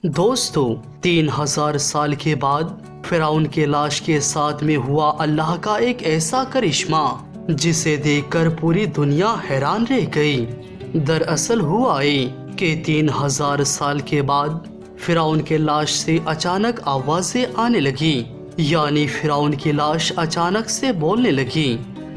दोस्तों 3000 साल के बाद फिरौन के लाश के साथ में हुआ अल्लाह का एक ऐसा करिश्मा जिसे देखकर पूरी दुनिया हैरान रह गई। दरअसल हुआ ये कि 3000 साल के बाद फिरौन के लाश से अचानक आवाजें आने लगी, यानी फिरौन की लाश अचानक से बोलने लगी,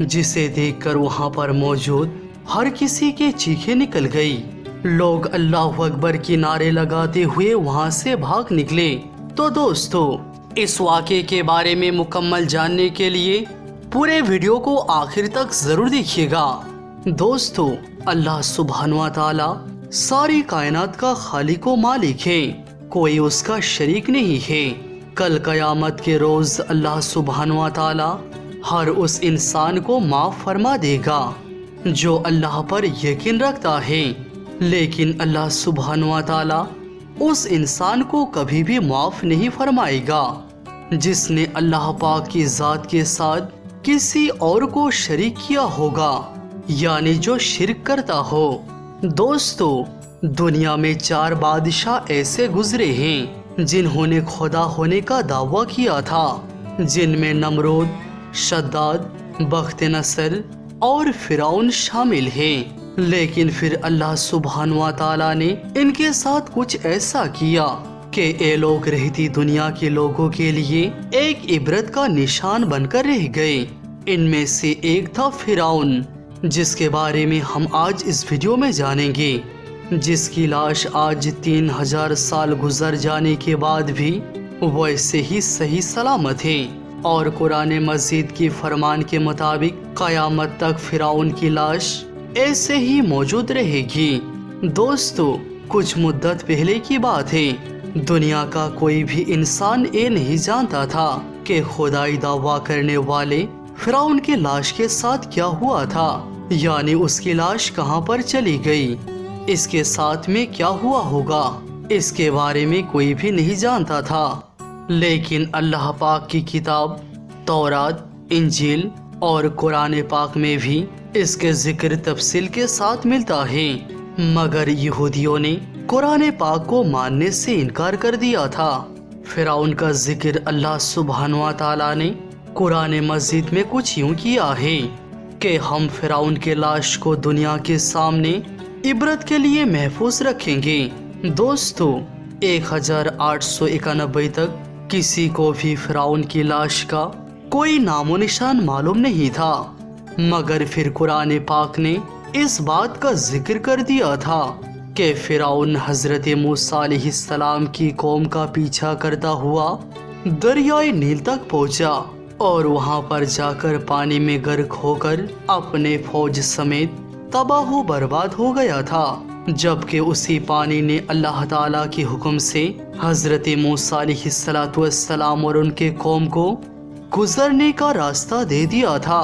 जिसे देखकर वहां पर मौजूद हर किसी के चीखें निकल गई। लोग अल्लाह अकबर की नारे लगाते हुए वहां से भाग निकले। तो दोस्तों इस वाक़े के बारे में मुकम्मल जानने के लिए पूरे वीडियो को आखिर तक जरूर देखिएगा। दोस्तों अल्लाह सुब्हानहू व तआला सारी कायनात का खालिक व मालिक है, कोई उसका शरीक नहीं है। कल कयामत के रोज अल्लाह सुब्हानहू व तआला हर उस इंसान को माफ फरमा देगा जो अल्लाह पर यकीन रखता है, लेकिन अल्लाह सुब्हानहू व तआला उस इंसान को कभी भी माफ नहीं फरमाएगा जिसने अल्लाह पाक की ज़ात के साथ किसी और को शरीक किया होगा, यानी जो शिर्क करता हो। दोस्तों दुनिया में 4 बादशाह ऐसे गुजरे हैं जिन्होंने खुदा होने का दावा किया था, जिनमें नमरूद, शद्दाद, बख्त नसर और फिरौन शामिल हैं। लेकिन फिर अल्लाह सुब्हानहू व तआला ने इनके साथ कुछ ऐसा किया कि ये लोग रहती दुनिया के लोगों के लिए एक इबरत का निशान बनकर रह गए। इनमें से एक था फिरौन, जिसके बारे में हम आज इस वीडियो में जानेंगे, जिसकी लाश आज 3000 साल गुजर जाने के बाद भी वैसे ही सही सलामत है और कुरान मजीद की फरमान के मुताबिक क़यामत तक फिरौन की लाश ऐसे ही मौजूद रहेगी। दोस्तों कुछ मुद्दत पहले की बात है, दुनिया का कोई भी इंसान ये नहीं जानता था कि खुदाई दावा करने वाले फिरौन की लाश के साथ क्या हुआ था, यानी उसकी लाश कहां पर चली गई, इसके साथ में क्या हुआ होगा, इसके बारे में कोई भी नहीं जानता था। लेकिन अल्लाह पाक की किताब तौरात, इंजील और कुरान पाक में भी इसके जिक्र तफसील के साथ मिलता है, मगर यहूदियों ने कुरान पाक को मानने से इनकार कर दिया था। फिरौन का जिक्र अल्लाह सुब्हानहू व तआला ने कुरान मजीद में कुछ यूं किया है कि हम फिरौन के लाश को दुनिया के सामने इबरत के लिए महफूज रखेंगे। दोस्तों 1891 तक किसी को भी फिरौन की लाश का कोई नामो निशान मालूम नहीं था, मगर फिर कुरान पाक ने इस बात का जिक्र कर दिया था कि फिरौन हजरत मूसा अलैहिस्सलाम की कौम का पीछा करता हुआ दरियाए नील तक पहुंचा और वहां पर जाकर पानी में गर्क होकर अपने फौज समेत तबाह बर्बाद हो गया था, जबकि उसी पानी ने अल्लाह ताला के हुक्म से हजरत मूसा अलैहिस्सलाम और उनके कौम को गुजरने का रास्ता दे दिया था।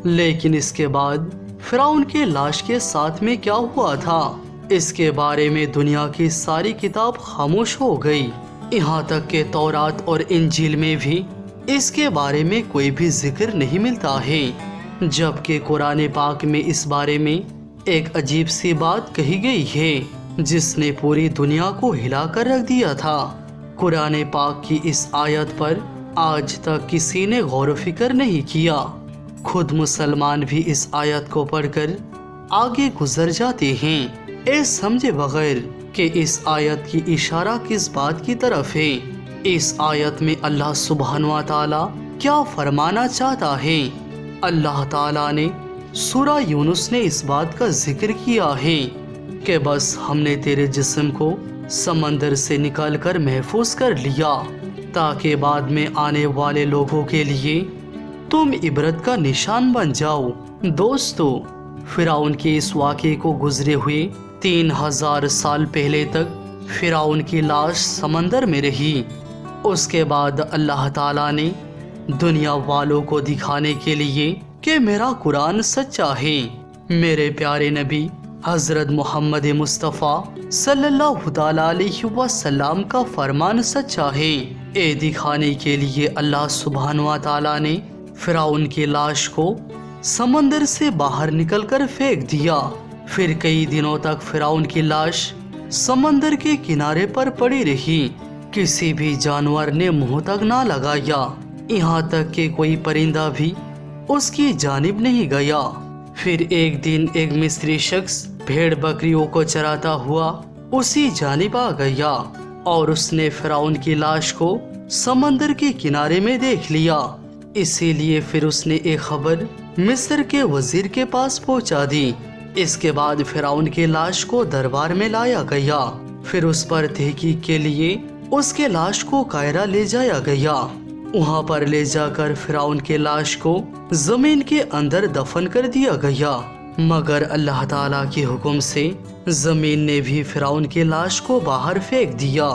लेकिन इसके बाद फिरौन के लाश के साथ में क्या हुआ था, इसके बारे में दुनिया की सारी किताब खामोश हो गई। यहाँ तक कि तौरात और इंजील में भी इसके बारे में कोई भी जिक्र नहीं मिलता है, जबकि कुरान पाक में इस बारे में एक अजीब सी बात कही गई है जिसने पूरी दुनिया को हिलाकर रख दिया था। कुरान पाक की इस आयत पर आज तक किसी ने गौर फिक्र नहीं किया। खुद मुसलमान भी इस आयत को पढ़कर आगे गुजर जाते हैं, ये समझे बगैर कि इस आयत की इशारा किस बात की तरफ है। इस आयत में अल्लाह सुब्हानहू व तआला क्या फरमाना चाहता है। अल्लाह ताला ने सूरा यूनुस ने इस बात का जिक्र किया है कि बस हमने तेरे जिस्म को समंदर से निकाल कर महफूज कर लिया ताकि बाद में आने वाले लोगों के लिए तुम इबरत का निशान बन जाओ। दोस्तों फिरौन के इस वाक़े को गुजरे हुए 3000 साल पहले तक फिरौन की लाश समंदर में रही। उसके बाद अल्लाह ताला ने दुनिया वालों को दिखाने के लिए कि मेरा कुरान सच्चा है, मेरे प्यारे नबी हजरत मोहम्मद मुस्तफ़ा सल्लल्लाहु अलैहि वसल्लम का फरमान सच्चा है, ये दिखाने के लिए अल्लाह सुब्हानहू व तआला ने फिरौन की लाश को समंदर से बाहर निकलकर फेंक दिया। फिर कई दिनों तक फिरौन की लाश समंदर के किनारे पर पड़ी रही। किसी भी जानवर ने मुंह तक ना लगाया, यहाँ तक कि कोई परिंदा भी उसकी जानिब नहीं गया। फिर एक दिन एक मिस्री शख्स भेड़ बकरियों को चराता हुआ उसी जानिब आ गया और उसने फिरौन की लाश को समंदर के किनारे में देख लिया। इसीलिए फिर उसने एक खबर मिस्र के वजीर के पास पहुंचा दी। इसके बाद फिरौन की लाश को दरबार में लाया गया। फिर उस पर तहकीक के लिए उसके लाश को कायरा ले जाया गया। वहां पर ले जाकर फिरौन के लाश को जमीन के अंदर दफन कर दिया गया, मगर अल्लाह ताला के हुक्म से जमीन ने भी फिरौन की लाश को बाहर फेंक दिया।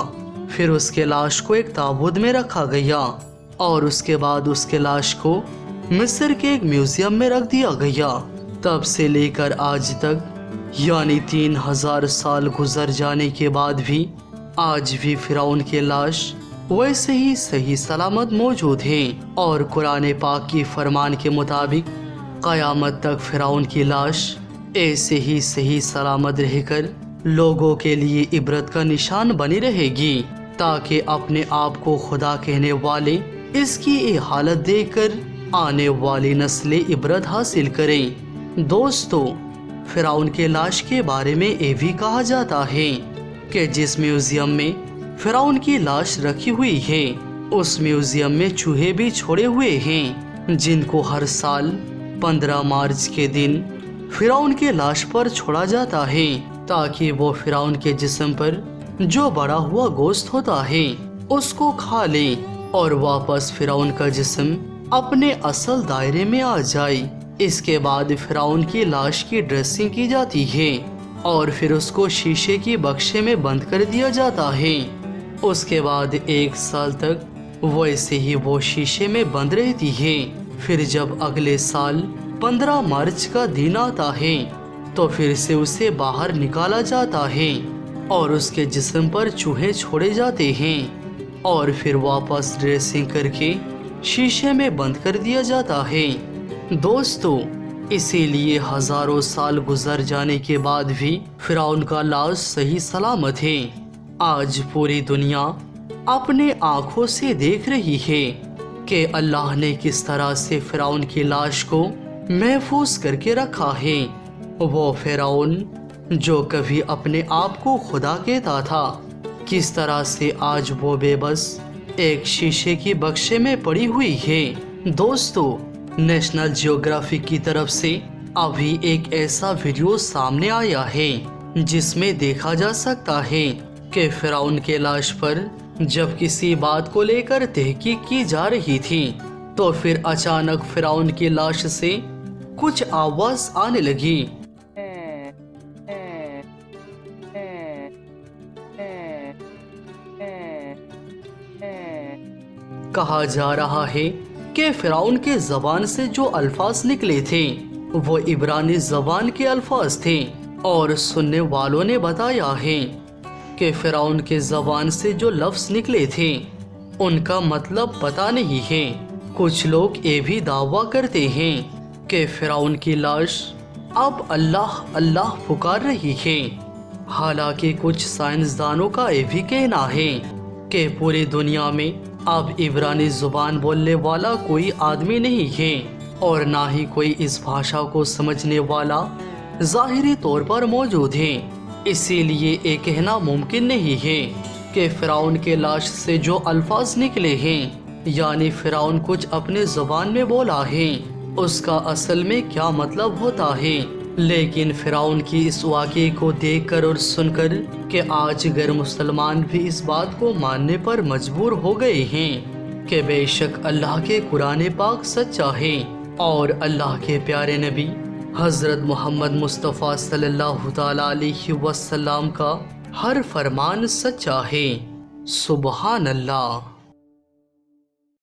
फिर उसके लाश को एक ताबूत में रखा गया और उसके बाद उसके लाश को मिस्र के एक म्यूजियम में रख दिया गया। तब से लेकर आज तक यानी 3000 साल गुजर जाने के बाद भी आज भी फिरौन की लाश वैसे ही सही सलामत मौजूद है और कुरान पाक की फरमान के मुताबिक क़यामत तक फिरौन की लाश ऐसे ही सही सलामत रहकर लोगों के लिए इबरत का निशान बनी रहेगी, ताकि अपने आप को खुदा कहने वाले इसकी ये हालत देखकर आने वाली नस्लें इबरत हासिल करें। दोस्तों, फिरौन के लाश के बारे में ये भी कहा जाता है कि जिस म्यूजियम में फिरौन की लाश रखी हुई है उस म्यूजियम में चूहे भी छोड़े हुए हैं, जिनको हर साल 15 मार्च के दिन फिरौन के लाश पर छोड़ा जाता है, ताकि वो फिरौन के जिस्म पर जो बड़ा हुआ गोश्त होता है उसको खा ले और वापस फिरौन का जिस्म अपने असल दायरे में आ जाए। इसके बाद फिरौन की लाश की ड्रेसिंग की जाती है और फिर उसको शीशे की बक्से में बंद कर दिया जाता है। उसके बाद 1 साल तक वैसे ही वो शीशे में बंद रहती है। फिर जब अगले साल 15 मार्च का दिन आता है तो फिर से उसे बाहर निकाला जाता है और उसके जिस्म पर चूहे छोड़े जाते हैं और फिर वापस ड्रेसिंग करके शीशे में बंद कर दिया जाता है। दोस्तों, इसीलिए हजारों साल गुजर जाने के बाद भी फिरौन का लाश सही सलामत है। आज पूरी दुनिया अपने आंखों से देख रही है कि अल्लाह ने किस तरह से फिरौन की लाश को महफूज करके रखा है। वो फिरौन जो कभी अपने आप को खुदा कहता था, किस तरह से आज वो बेबस एक शीशे की बक्से में पड़ी हुई है। दोस्तों, नेशनल जियोग्राफिक की तरफ से अभी एक ऐसा वीडियो सामने आया है जिसमें देखा जा सकता है कि फिरौन के लाश पर जब किसी बात को लेकर तहकीक की जा रही थी तो फिर अचानक फिरौन की लाश से कुछ आवाज आने लगी। कहा जा रहा है कि फिरौन के जबान से जो अल्फाज निकले थे वो इब्रानी जबान के अल्फाज थे और सुनने वालों ने बताया है कि फिरौन के जबान से जो लफ्ज निकले थे उनका मतलब पता नहीं है। कुछ लोग ये भी दावा करते हैं कि फिरौन की लाश अब अल्लाह अल्लाह पुकार रही है। हालांकि कुछ साइंसदानों का ये भी कहना है कि पूरी दुनिया में अब इब्रानी जुबान बोलने वाला कोई आदमी नहीं है और ना ही कोई इस भाषा को समझने वाला जाहिरी तौर पर मौजूद है। इसीलिए ये कहना मुमकिन नहीं है कि फिरौन के लाश से जो अल्फाज निकले हैं यानी फिरौन कुछ अपने जुबान में बोला है उसका असल में क्या मतलब होता है। लेकिन फिरौन की इस वाक़े को देखकर और सुनकर कि आज गैर मुसलमान भी इस बात को मानने पर मजबूर हो गए हैं कि बेशक अल्लाह के कुरान पाक सच्चा है और अल्लाह के प्यारे नबी हज़रत मोहम्मद मुस्तफ़ा सल्लल्लाहु तआला अलैहि वसल्लम का हर फरमान सच्चा है। सुबहान अल्लाह।